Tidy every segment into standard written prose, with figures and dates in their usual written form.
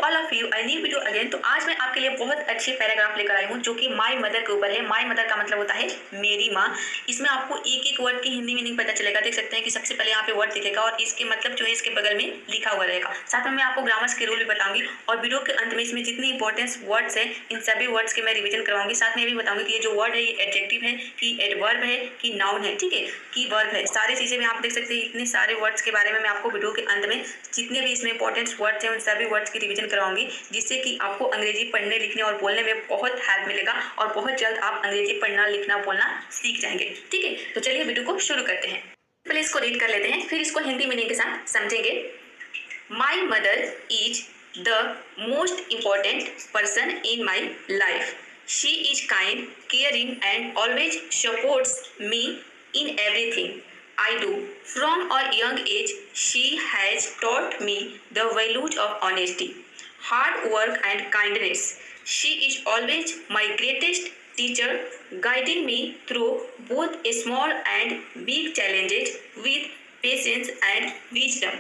All of you I knew video again. तो आज मैं आपके लिए बहुत अच्छी पैराग्राफ लेकर आई हूँ जो कि माई मदर के ऊपर है। माई मदर का मतलब होता है मेरी माँ। इसमें आपको एक एक वर्ड की हिंदी मीनिंग पता चलेगा। देख सकते हैं कि सबसे पहले यहाँ पे वर्ड दिखेगा और इसके मतलब जो है इसके बगल में लिखा हुआ रहेगा। साथ में मैं आपको ग्रामर्स के रूल भी बताऊंगी और वीडियो के अंत में इसमें जितनी इंपॉर्टेंस वर्ड्स है इन सभी वर्ड्स के मैं रिविजन करवाऊंगी। साथ में ये भी बताऊंगी कि ये जो वर्ड है ये एडजेक्टिव है कि एडवर्ब है कि नाउन है, ठीक है, कि वर्ब है। सारी चीजें में आप देख सकते हैं। इतने सारे वर्ड्स के बारे में मैं आपको वीडियो के अंत में जितने भी इसमें इंपॉर्टेंट वर्ड्स हैं उन सभी वर्ड्स की रिवीजन करवाऊंगी, जिससे कि आपको अंग्रेजी पढ़ने लिखने और बोलने में बहुत हेल्प मिलेगा और बहुत जल्द आप अंग्रेजी पढ़ना लिखना बोलना सीख जाएंगे। ठीक है, तो चलिए वीडियो को शुरू करते हैं। पहले इसको रीड कर लेते हैं, फिर इसको हिंदी मीनिंग के साथ समझेंगे। My mother is the most important person in my life. She is kind, caring and always supports me in everything I do. From a young age, she has taught me the values of honesty, hard work and kindness. She is always my greatest teacher, guiding me through both small and big challenges with patience and wisdom.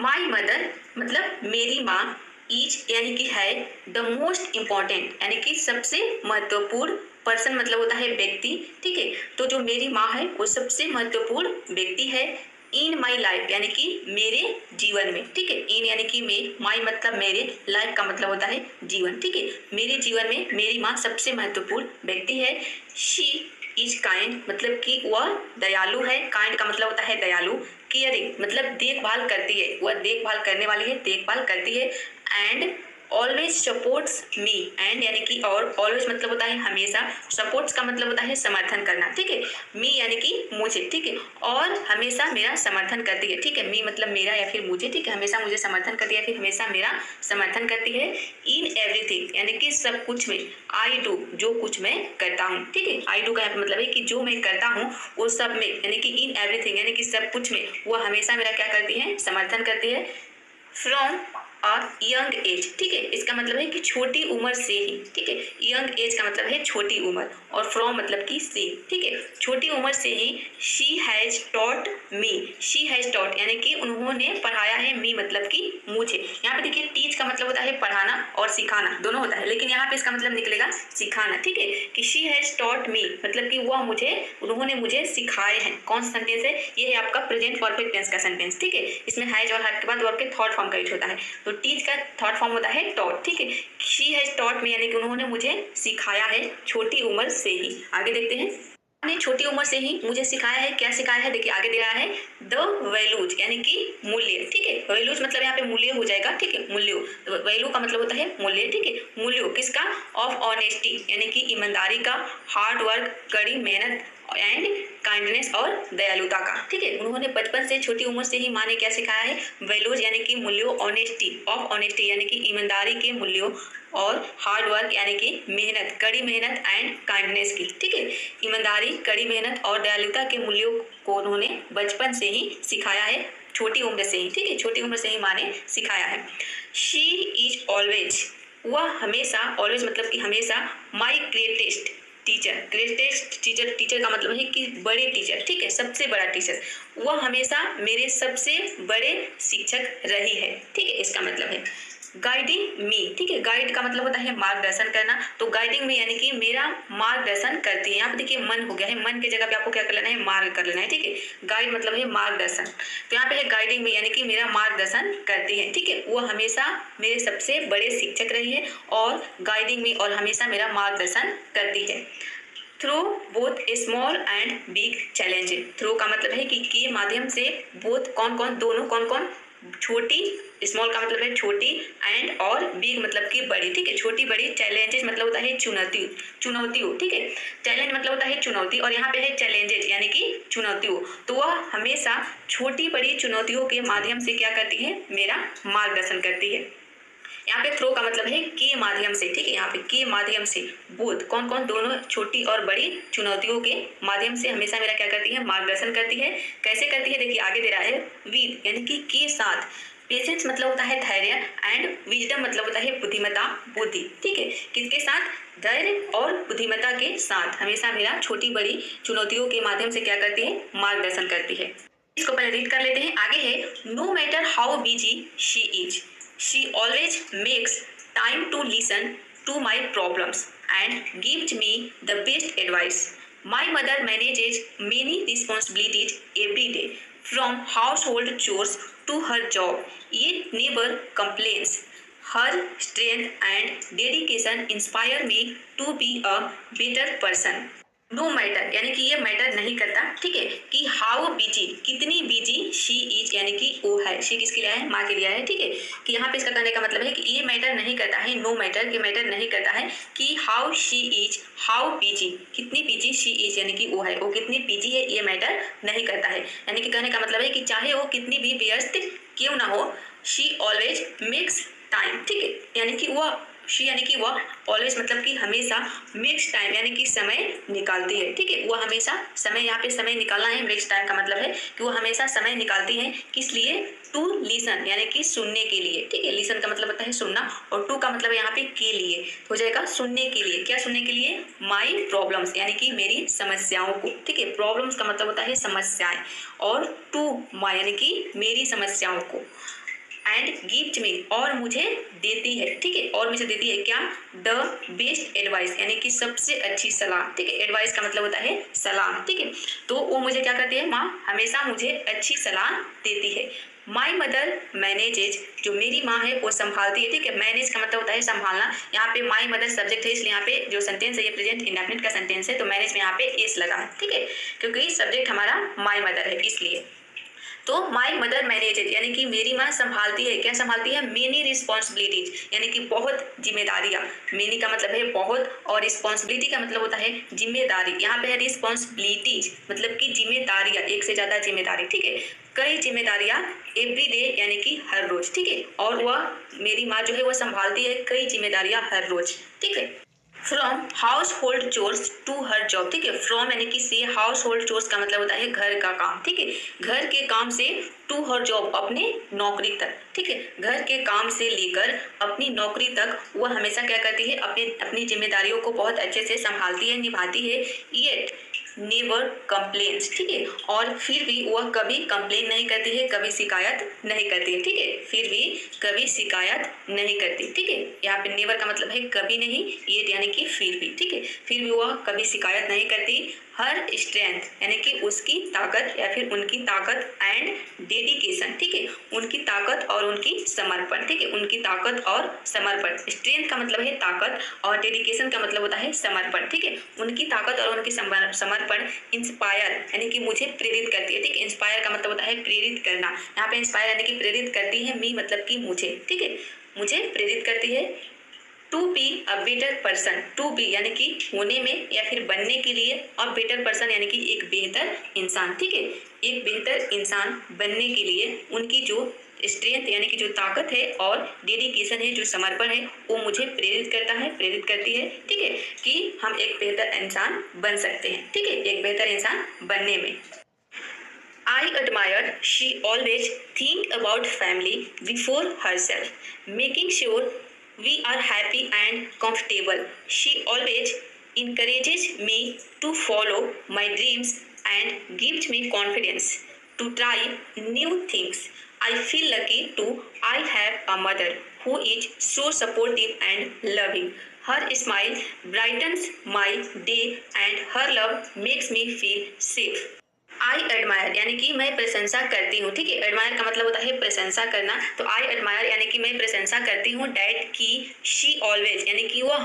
My mother मतलब मेरी माँ, is यानी कि है, the most important यानी कि सबसे महत्वपूर्ण, पर्सन मतलब होता है व्यक्ति, ठीक है। तो जो मेरी माँ है वो सबसे महत्वपूर्ण व्यक्ति है इन माई लाइफ यानी कि मेरे जीवन में, ठीक है। इन यानी कि में, माई मतलब मेरे, लाइफ का मतलब होता है जीवन, ठीक है। मेरे जीवन में मेरी माँ सबसे महत्वपूर्ण व्यक्ति है। शी इज काइंड मतलब कि वह दयालु है। काइंड का मतलब होता है दयालु। केयरिंग मतलब देखभाल करती है, वह देखभाल करने वाली है, देखभाल करती है। And always supports me, and यानी कि और, ऑलवेज मतलब होता है हमेशा, सपोर्ट्स का मतलब होता है समर्थन करना, ठीक है। मी यानी कि मुझे, ठीक है, और हमेशा मेरा समर्थन करती है, ठीक है। मी मतलब मेरा या फिर मुझे, ठीक है, हमेशा मुझे समर्थन करती है, फिर हमेशा मेरा समर्थन करती है। इन एवरीथिंग यानी कि सब कुछ में। आई डू जो कुछ मैं करता हूँ, ठीक है। आई डू का मतलब है कि जो मैं करता हूँ वो सब में, यानी कि इन एवरीथिंग यानी कि सब कुछ में वो हमेशा मेरा क्या करती है, समर्थन करती है। फ्रॉम और यंग एज, ठीक है, इसका मतलब है कि छोटी उम्र से ही, ठीक है। यंग एज का मतलब है छोटी उम्र और फ्रॉम मतलब कि से, ठीक है, छोटी उम्र से ही। She has taught me, she has taught यानी कि उन्होंने पढ़ाया है, मी मतलब कि मुझे। यहाँ पे देखिए टीच का मतलब होता है पढ़ाना और सिखाना दोनों होता है, लेकिन यहाँ पे इसका मतलब निकलेगा सिखाना, ठीक है, कि शी हैज टॉट मी मतलब कि वह मुझे, उन्होंने मुझे सिखाए हैं। कौन सा सेंटेंस है ये? है आपका प्रेजेंट परफेक्ट टेंस का सेंटेंस, ठीक है। इसमें हैज और हैव के बाद वर्ब के थर्ड फॉर्म का यूज होता है। तो टीच का थर्ड फॉर्म होता है टॉट, ठीक है। शी हैज टॉट मी यानी कि उन्होंने मुझे सिखाया है छोटी उम्र से ही। आगे देखते हैं, ने छोटी उम्र से ही मुझे सिखाया है। क्या सिखाया है? देखिए आगे दे रहा है द वैल्यूज यानी कि मूल्य, ठीक है। वैल्यूज मतलब यहाँ पे मूल्य हो जाएगा, ठीक है, मूल्य। वैल्यू का मतलब होता है मूल्य, ठीक है। मूल्य किसका? ऑफ ऑनेस्टी यानी कि ईमानदारी का, हार्ड वर्क कड़ी मेहनत एंड काइंडनेस और दयालुता का, ठीक है। उन्होंने बचपन से, छोटी उम्र से ही माँ ने क्या सिखाया है? वैल्यूज यानी कि मूल्यों, ऑनेस्टी ऑफ ऑनेस्टी यानी कि ईमानदारी के मूल्यों, और हार्ड वर्क यानी कि मेहनत, कड़ी मेहनत एंड काइंडनेस की, ठीक है। ईमानदारी, कड़ी मेहनत और दयालुता के मूल्यों को उन्होंने बचपन से ही सिखाया है, छोटी उम्र से ही, ठीक है, छोटी उम्र से ही माँ ने सिखाया है। शी इज ऑलवेज, वह हमेशा, ऑलवेज मतलब कि हमेशा, माई greatest teacher. Greatest teacher, teacher का मतलब है कि बड़े टीचर, ठीक है, सबसे बड़ा टीचर। वह हमेशा मेरे सबसे बड़े शिक्षक रही है, ठीक है, इसका मतलब है। गाइडिंग मी, ठीक है, गाइड का मतलब होता है मार्गदर्शन करना। तो गाइडिंग मी यानी कि मेरा मार्गदर्शन करती है। यहाँ पे देखिए मन हो गया है, मन की जगह पे आपको क्या कर लेना है? मार्ग कर लेना है, ठीक है। गाइड मतलब है मार्गदर्शन, तो यहाँ पे है गाइडिंग मी यानी कि मेरा मार्गदर्शन करती है, ठीक है। वो हमेशा मेरे सबसे बड़े शिक्षक रही है और गाइडिंग मी और हमेशा मेरा मार्गदर्शन करती है। Through both small and big challenges, through का मतलब है कि के माध्यम से, बोथ कौन कौन, दोनों कौन कौन, छोटी, स्मॉल का मतलब है छोटी, एंड और बिग मतलब कि बड़ी, ठीक है, छोटी बड़ी। चैलेंजेस मतलब होता है चुनौती, चुनौतियों, ठीक है। चैलेंज मतलब होता है चुनौती और यहाँ पे है चैलेंजेस यानी कि चुनौतियों। तो वह हमेशा छोटी बड़ी चुनौतियों के माध्यम से क्या करती है? मेरा मार्गदर्शन करती है। यहाँ पे थ्रो का मतलब है के माध्यम से, ठीक है, यहाँ पे के माध्यम से, बोथ कौन कौन, दोनों छोटी और बड़ी चुनौतियों के माध्यम से हमेशा मेरा क्या करती है? मार्गदर्शन करती है। कैसे करती है? देखिए आगे दे रहा है विद यानी कि के साथ। पेशेंस मतलब होता है धैर्य एंड विजडम मतलब होता है बुद्धिमत्ता, बुद्धि, ठीक है। किसके साथ? धैर्य और बुद्धिमत्ता के साथ हमेशा मेरा छोटी बड़ी चुनौतियों के माध्यम से क्या करती है? मार्गदर्शन करती है। इसको पहले रीड कर लेते हैं। आगे है no matter how busy she is, She always makes time to listen to my problems and gives me the best advice. My mother manages many responsibilities every day, from household chores to her job, yet never complains. Her strength and dedication inspire me to be a better person. No matter यानी कि ये matter नहीं करता, ठीक है, कि how busy, कितनी बिजी शी इज, यानी कि वो है, शी किसके लिए है, माँ के लिए है, ठीक है, कि यहाँ पे इसका कहने का मतलब है कि ये मैटर नहीं करता है, नो मैटर के मैटर नहीं करता है कि how she is, how busy, कितनी बिजी शी इज, यानी कि वो है, वो कितनी बिजी है, ये मैटर नहीं करता है। यानी कि कहने का मतलब है कि चाहे वो कितनी भी व्यस्त क्यों ना हो, शी ऑलवेज मेक्स टाइम, ठीक है, यानी कि वो शी यानी कि वह ऑलवेज मतलब कि हमेशा मेक्स टाइम यानी कि समय निकालती है, ठीक है, वह हमेशा समय, यहाँ पे समय निकालना है, मेक्स टाइम का मतलब है कि वो हमेशा समय निकालती है, किस लिए, टू लिसन यानी कि सुनने के लिए, ठीक है, लिसन का मतलब होता है सुनना, और टू का मतलब यहाँ पे के लिए हो जाएगा, सुनने के लिए, क्या सुनने के लिए, माई प्रॉब्लम्स यानी कि मेरी समस्याओं को, ठीक है, प्रॉब्लम्स का मतलब होता है समस्याएं, और टू माई यानी कि मेरी समस्याओं को, एंड गिफ्ट में और मुझे देती है, ठीक है, और मुझे देती है क्या, द बेस्ट एडवाइस यानी कि सबसे अच्छी सलाह, ठीक है, एडवाइस का मतलब होता है सलाह, ठीक है, तो वो मुझे क्या करती है, माँ हमेशा मुझे अच्छी सलाह देती है। माई मदर मैनेजेज, जो मेरी माँ है वो संभालती है, ठीक है, मैनेज का मतलब होता है संभालना, यहाँ पे माई मदर सब्जेक्ट है, इसलिए यहाँ पे जो सेंटेंस है ये प्रेजेंट इंडेफिनिट का सेंटेंस है, तो मैनेज में यहाँ पे एस लगा है, ठीक है, क्योंकि सब्जेक्ट हमारा माई मदर है इसलिए। तो माई मदर मैनेजेज यानी कि मेरी माँ संभालती है, क्या संभालती है, मेनी रिस्पॉन्सिबिलिटीज यानी कि बहुत जिम्मेदारियाँ, मेनी का मतलब है बहुत, और रिस्पॉन्सिबिलिटी का मतलब होता है जिम्मेदारी, यहाँ पे है रिस्पॉन्सिबिलिटीज मतलब कि जिम्मेदारियाँ, एक से ज़्यादा जिम्मेदारी, ठीक है, कई जिम्मेदारियाँ एवरी डे यानी कि हर रोज, ठीक है, और वह मेरी माँ जो है वह संभालती है कई जिम्मेदारियाँ हर रोज, ठीक है। From household chores to her job, ठीक है, फ्रॉम यानी कि से, हाउस होल्ड चोर्स का मतलब होता है घर का काम, ठीक है, घर के काम से, टू हर जॉब अपने नौकरी तक, ठीक है, घर के काम से लेकर अपनी नौकरी तक वह हमेशा क्या करती है, अपनी जिम्मेदारियों को बहुत अच्छे से संभालती है, निभाती है, येट नेवर कंप्लेन्स, ठीक है, और फिर भी वह कभी कंप्लेन नहीं करती है, कभी शिकायत नहीं करती है, ठीक है, फिर भी कभी शिकायत नहीं करती, ठीक है, यहाँ पे नेवर का मतलब है कभी नहीं, ये यानी कि फिर भी, ठीक है, फिर भी वह कभी शिकायत नहीं करती। हर स्ट्रेंथ यानी कि उसकी ताकत या फिर उनकी ताकत, एंड डेडिकेशन, ठीक है, उनकी ताकत और उनकी समर्पण, ठीक है, उनकी ताकत और समर्पण, स्ट्रेंथ का मतलब है ताकत और डेडिकेशन का मतलब होता है समर्पण, ठीक है, उनकी ताकत और उनकी समर्पण इंस्पायर यानी कि मुझे प्रेरित करती है, ठीक है, इंस्पायर का मतलब होता है प्रेरित करना, यहाँ पे इंस्पायर यानी कि प्रेरित करती है, मी मतलब कि मुझे, ठीक है, मुझे प्रेरित करती है। To be a better person, to be यानी कि होने में या फिर बनने के लिए, अ बेटर पर्सन यानी कि एक बेहतर इंसान, ठीक है, एक बेहतर इंसान बनने के लिए उनकी जो स्ट्रेंथ यानी कि जो ताकत है और डेडिकेशन है, जो समर्पण है, वो मुझे प्रेरित करता है, प्रेरित करती है, ठीक है, कि हम एक बेहतर इंसान बन सकते हैं, ठीक है, एक बेहतर इंसान बनने में। I admire she always think about family before herself, making sure we are happy and comfortable. She always encourages me to follow my dreams and gives me confidence to try new things. I feel lucky too. I have a mother who is so supportive and loving. Her smile brightens my day and her love makes me feel safe. I admire यानी कि मैं प्रशंसा करती हूँ, ठीक है, admire का मतलब होता है प्रशंसा करना, तो आई एडमायर यानी कि मैं प्रशंसा करती हूँ डैट की, शी ऑलवेज यानी कि वह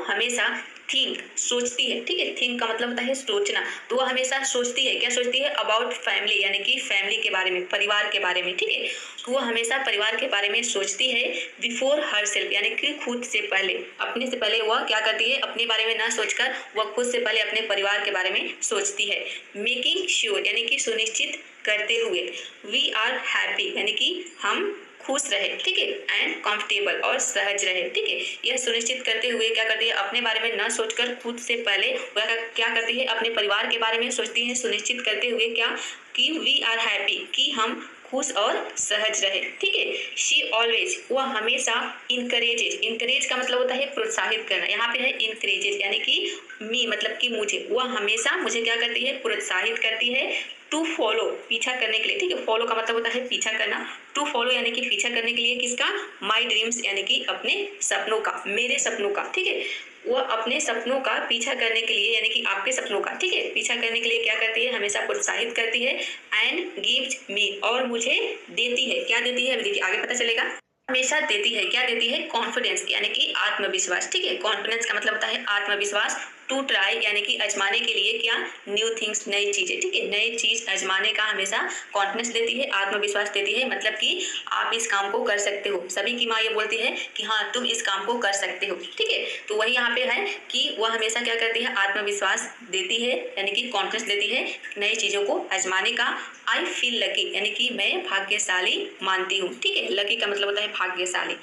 हमेशा थिंक सोचती है, ठीक है, थिंक का मतलब होता है सोचना, तो वह हमेशा सोचती है, क्या सोचती है, अबाउट फैमिली यानी कि फैमिली के बारे में, परिवार के बारे में, ठीक है, तो वह हमेशा परिवार के बारे में सोचती है। बिफोर हर सेल्फ यानी कि खुद से पहले, अपने से पहले वह क्या करती है, अपने बारे में ना सोचकर वह खुद से पहले अपने परिवार के बारे में सोचती है। मेकिंग श्योर यानी कि सुनिश्चित करते हुए, वी आर हैप्पी यानी कि हम खुश रहे, ठीक है, एंड कंफर्टेबल और सहज रहे, ठीक है, यह सुनिश्चित करते हुए क्या करती है, अपने बारे में न सोचकर खुद से पहले वह क्या करती है, अपने परिवार के बारे में सोचती है, सुनिश्चित करते हुए क्या, कि वी आर हैप्पी कि हम खुश और सहज रहे, ठीक है। शी ऑलवेज वह हमेशा इनकरेजेज, इनकरेज का मतलब होता है प्रोत्साहित करना, यहाँ पे है इनकरेजेज यानी कि मी मतलब कि मुझे, वह हमेशा मुझे क्या करती है, प्रोत्साहित करती है टू फॉलो पीछा करने के लिए, ठीक है। फॉलो का मतलब होता है पीछा करना, टू फॉलो यानी कि पीछा करने के लिए किसका, माई ड्रीम्स यानी कि अपने सपनों का, मेरे सपनों का, ठीक है। वह अपने सपनों का पीछा करने के लिए यानी कि आपके सपनों का, ठीक है, पीछा करने के लिए क्या करती है, हमेशा प्रोत्साहित करती है। एंड गिव्स मी और मुझे देती है, क्या देती है अभी देखिए आगे पता चलेगा। हमेशा देती है, क्या देती है, कॉन्फिडेंस यानी कि आत्मविश्वास, ठीक है। कॉन्फिडेंस का मतलब होता है आत्मविश्वास। टू ट्राई यानी कि आजमाने के लिए क्या, न्यू थिंग्स नई चीजें, ठीक है, नई चीज आजमाने का हमेशा कॉन्फिडेंस देती है, आत्मविश्वास देती है, मतलब कि आप इस काम को कर सकते हो। सभी की माँ ये बोलती है कि हाँ तुम इस काम को कर सकते हो, ठीक है। तो वही यहाँ पे है कि वह हमेशा क्या करती है, आत्मविश्वास देती है यानी कि कॉन्फिडेंस देती है नई चीजों को आजमाने का। आई फील लकी यानी कि मैं भाग्यशाली मानती हूँ, ठीक है। लकी का मतलब होता है भाग्यशाली,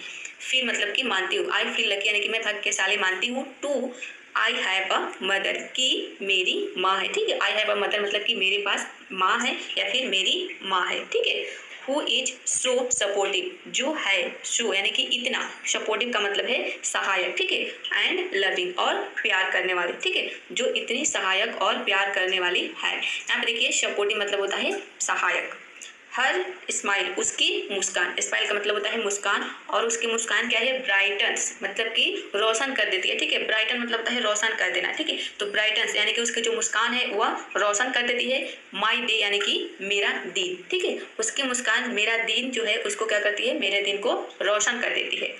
फील मतलब कि मानती हूँ, आई फील लकी यानी कि मैं भाग्यशाली मानती हूँ। To I have a mother की मेरी माँ है, ठीक है। आई हैव अ मदर मतलब कि मेरे पास माँ है या फिर मेरी माँ है, ठीक है। हु इज सो सपोर्टिव जो है, सो यानी कि इतना, सपोर्टिव का मतलब है सहायक, ठीक है। एंड लविंग और प्यार करने वाली, ठीक है, जो इतनी सहायक और प्यार करने वाली है। यहाँ पे देखिए सपोर्टिव मतलब होता है सहायक। हर स्माइल उसकी मुस्कान, स्माइल का मतलब होता है मुस्कान, और उसकी मुस्कान क्या है, ब्राइटन्स मतलब कि रोशन कर देती है, ठीक है। ब्राइटन मतलब होता है रोशन कर देना, ठीक है। तो ब्राइटन्स यानी कि उसकी जो मुस्कान है वह रोशन कर देती है। माई डे यानी कि मेरा दिन, ठीक है। उसकी मुस्कान मेरा दिन जो है उसको क्या करती है, मेरे दिन को रोशन कर देती है।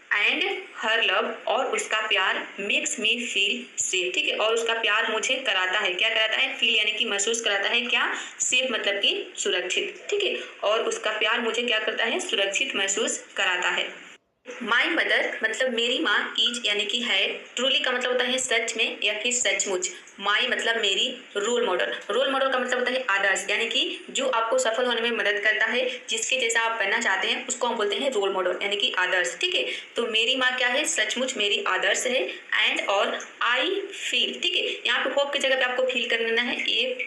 एंड हर लव और उसका प्यार मेक्स मी फील सेफ, ठीक है। और उसका प्यार मुझे कराता है, क्या कराता है, फील यानी कि महसूस कराता है, क्या, सेफ मतलब कि सुरक्षित, ठीक है। और उसका प्यार मुझे क्या करता है, सुरक्षित महसूस कराता है। माई मदर मतलब मेरी माँ, इज यानी कि है, ट्रूली का मतलब होता है सच में या फिर सचमुच, माई मतलब मेरी, रोल मॉडल, रोल मॉडल का मतलब होता है आदर्श यानी कि जो आपको सफल होने में मदद करता है, जिसके जैसा आप बनना चाहते हैं उसको हम बोलते हैं रोल मॉडल यानी कि आदर्श, ठीक है। तो मेरी माँ क्या है, सचमुच मेरी आदर्श है। एंड और आई फील, ठीक है, यहाँ पे होप की जगह पे आपको फील कर लेना है, FEEL,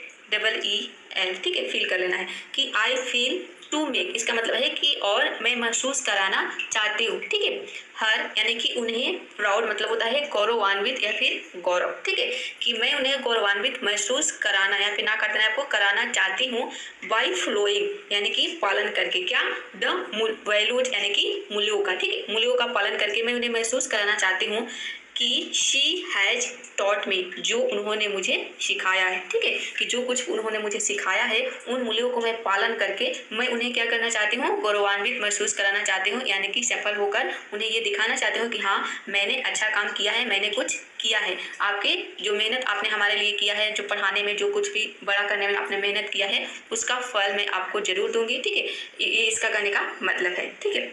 ठीक है, फील कर लेना है कि आई फील टू मेक, इसका मतलब है कि और मैं महसूस कराना चाहती हूँ, ठीक है। हर यानी कि उन्हें, प्राउड मतलब होता है गौरवान्वित या फिर गौरव, ठीक है, कि मैं उन्हें गौरवान्वित महसूस कराना या फिर ना करना है आपको कराना चाहती हूँ। बाई फ्लोइंग यानी कि पालन करके, क्या, द वैल्यूज यानी कि मूल्यों का, ठीक है, मूल्यों का पालन करके मैं उन्हें महसूस कराना चाहती हूँ कि शी हैज टॉट मी, जो उन्होंने मुझे सिखाया है, ठीक है, कि जो कुछ उन्होंने मुझे सिखाया है उन मूल्यों को मैं पालन करके मैं उन्हें क्या करना चाहती हूँ, गौरवान्वित महसूस कराना चाहती हूँ, यानी कि सफल होकर उन्हें ये दिखाना चाहती हूँ कि हाँ मैंने अच्छा काम किया है, मैंने कुछ किया है। आपके जो मेहनत आपने हमारे लिए किया है, जो पढ़ाने में जो कुछ भी बड़ा करने में आपने मेहनत किया है उसका फल मैं आपको जरूर दूंगी, ठीक है। ये इसका कहने का मतलब है, ठीक है।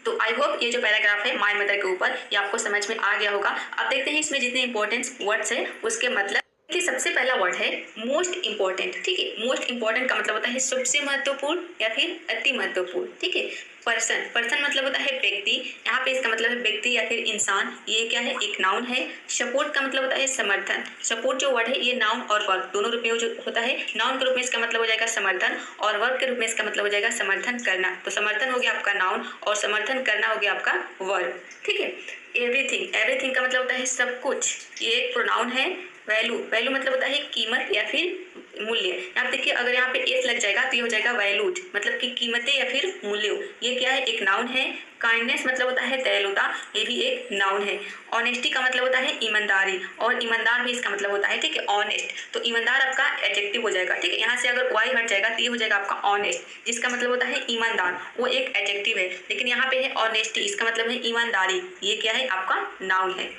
तो आई होप ये जो पैराग्राफ है माई मदर के ऊपर ये आपको समझ में आ गया होगा। अब देखते हैं इसमें जितने इंपॉर्टेंट वर्ड्स है उसके मतलब। कि सबसे पहला वर्ड है मोस्ट इंपॉर्टेंट, ठीक है। मोस्ट इंपॉर्टेंट का मतलब होता है सबसे महत्वपूर्ण या फिर अति महत्वपूर्ण, ठीक है। पर्सन, पर्सन मतलब होता है व्यक्ति, यहाँ पे इसका मतलब है व्यक्ति या फिर इंसान, ये क्या है, एक नाउन है। सपोर्ट का मतलब होता है समर्थन, सपोर्ट जो वर्ड है ये नाउन और वर्ब दोनों रूप में जो होता है। नाउन के रूप में इसका मतलब हो जाएगा समर्थन, और वर्ब के रूप में इसका मतलब हो जाएगा समर्थन करना। तो समर्थन हो गया आपका नाउन और समर्थन करना हो गया आपका वर्ब, ठीक है। एवरीथिंग, एवरीथिंग का मतलब होता है सब कुछ, ये एक प्रोनाउन है। वैल्यू, वैल्यू मतलब होता है कीमत या फिर मूल्य। यहाँ देखिए अगर यहाँ पे एस लग जाएगा तो ये हो जाएगा वैल्यूज, मतलब कि कीमतें या फिर मूल्य। ये क्या है, एक नाउन है। काइंडनेस मतलब होता है दयालुता, ये भी एक नाउन है। ऑनेस्टी का मतलब होता है ईमानदारी, और ईमानदार भी इसका मतलब होता है, ठीक है, ऑनेस्ट। तो ईमानदार आपका एडजेक्टिव हो जाएगा, ठीक है। यहाँ से अगर वाई हट जाएगा तो ये हो जाएगा आपका ऑनेस्ट, जिसका मतलब होता है ईमानदार, वो एक एडजेक्टिव है। लेकिन यहाँ पे है ऑनेस्टी, इसका मतलब है ईमानदारी, ये क्या है आपका नाउन है।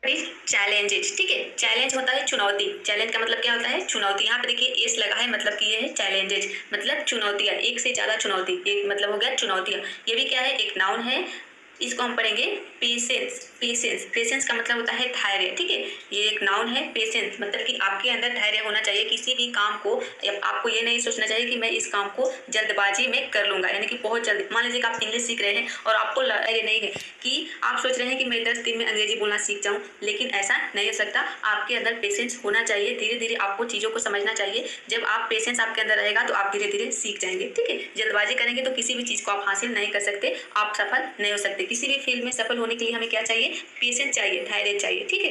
चैलेंजेस, ठीक है, चैलेंज होता है चुनौती, चैलेंज का मतलब क्या होता है चुनौती। यहाँ पे देखिए एस लगा है मतलब कि ये है चैलेंजेस, मतलब चुनौतियाँ, एक से ज़्यादा चुनौती, एक मतलब हो गया चुनौतियाँ। ये भी क्या है, एक नाउन है। इसको हम पढ़ेंगे पेशेंस, पेशेंस, पेशेंस का मतलब होता है धैर्य, ठीक है। ये एक नाउन है। पेशेंस मतलब कि आपके अंदर धैर्य होना चाहिए किसी भी काम को। आपको ये नहीं सोचना चाहिए कि मैं इस काम को जल्दबाजी में कर लूँगा, यानी कि बहुत जल्दी। मान लीजिए कि आप इंग्लिश सीख रहे हैं और आपको ये नहीं है कि आप सोच रहे हैं कि मैं 10 दिन में अंग्रेजी बोलना सीख जाऊँ, लेकिन ऐसा नहीं हो सकता। आपके अंदर पेशेंस होना चाहिए, धीरे धीरे आपको चीज़ों को समझना चाहिए। जब आप पेशेंस आपके अंदर रहेगा तो आप धीरे धीरे सीख जाएंगे, ठीक है। जल्दबाजी करेंगे तो किसी भी चीज़ को आप हासिल नहीं कर सकते, आप सफल नहीं हो सकते। किसी भी फील्ड में सफल होने के लिए हमें क्या चाहिए, पेशेंस चाहिए, धैर्य चाहिए, ठीक है।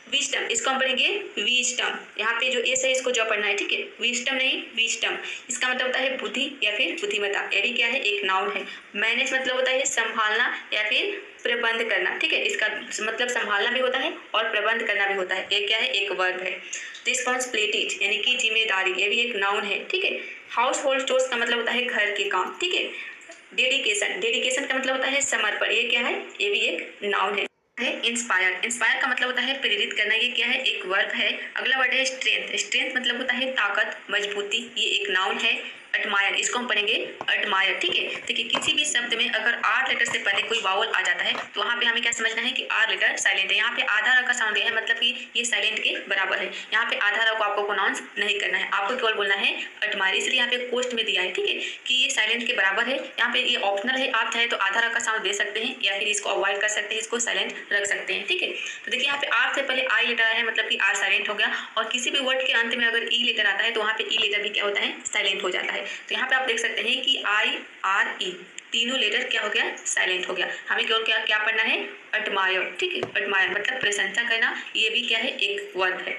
विस्टम, इसको हम पढ़ेंगे विस्टम। यहाँ पे जो एस है इसको जो पढ़ना है, ठीक है, विस्टम नहीं विस्टम। इसका मतलब होता है बुद्धि या फिर बुद्धिमत्ता। ये भी क्या है, एक नाउन है। मैनेज मतलब होता है संभालना या फिर प्रबंध करना, ठीक है, इसका मतलब संभालना भी होता है और प्रबंध करना भी होता है। ये क्या है, एक वर्ब है। रिस्पॉन्सिबिलिटीज यानी कि जिम्मेदारी, ये भी एक नाउन है, ठीक है। हाउस होल्ड चोर्स का मतलब होता है घर के काम, ठीक है। डेडिकेशन, डेडिकेशन का मतलब होता है समर्पण, ये क्या है, ये भी एक नाउन है। इंस्पायर, इंस्पायर का मतलब होता है प्रेरित करना, ये क्या है, एक वर्ब है। अगला वर्ड है स्ट्रेंथ, स्ट्रेंथ मतलब होता है ताकत, मजबूती, ये एक नाउन है। एडमायर, इसको हम पढ़ेंगे एडमायर, ठीक है। देखिए किसी भी शब्द में अगर आर लेटर से पहले कोई वावल आ जाता है तो वहाँ पे हमें क्या समझना है कि आर लेटर साइलेंट है। यहाँ पे आधा र का साउंड दिया है, मतलब कि ये साइलेंट के बराबर है। यहाँ पे आधा र को आपको प्रोनाउंस नहीं करना है, आपको केवल बोलना है एडमायर, इसलिए यहाँ पे पोस्ट में दिया है, ठीक है, कि ये साइलेंट के बराबर है। यहाँ पे ये ऑप्शनल है, आप चाहे तो आधा र का साउंड दे सकते हैं या फिर इसको अवॉइड कर सकते हैं, इसको साइलेंट रख सकते हैं, ठीक है। तो देखिए यहाँ पे आर से पहले आई लेटर आया है, मतलब कि आर साइलेंट हो गया। और किसी भी वर्ड के अंत में अगर ई लेटर आता है तो वहाँ पे ई लेटर भी क्या होता है, साइलेंट हो जाता है। तो यहाँ पे आप देख सकते हैं कि आई आर ई तीनों लेटर क्या हो गया, साइलेंट हो गया। हमें केवल क्या क्या पढ़ना है, एडमायर, ठीक है। एडमायर मतलब प्रशंसा करना, ये भी क्या है, एक वर्ब है।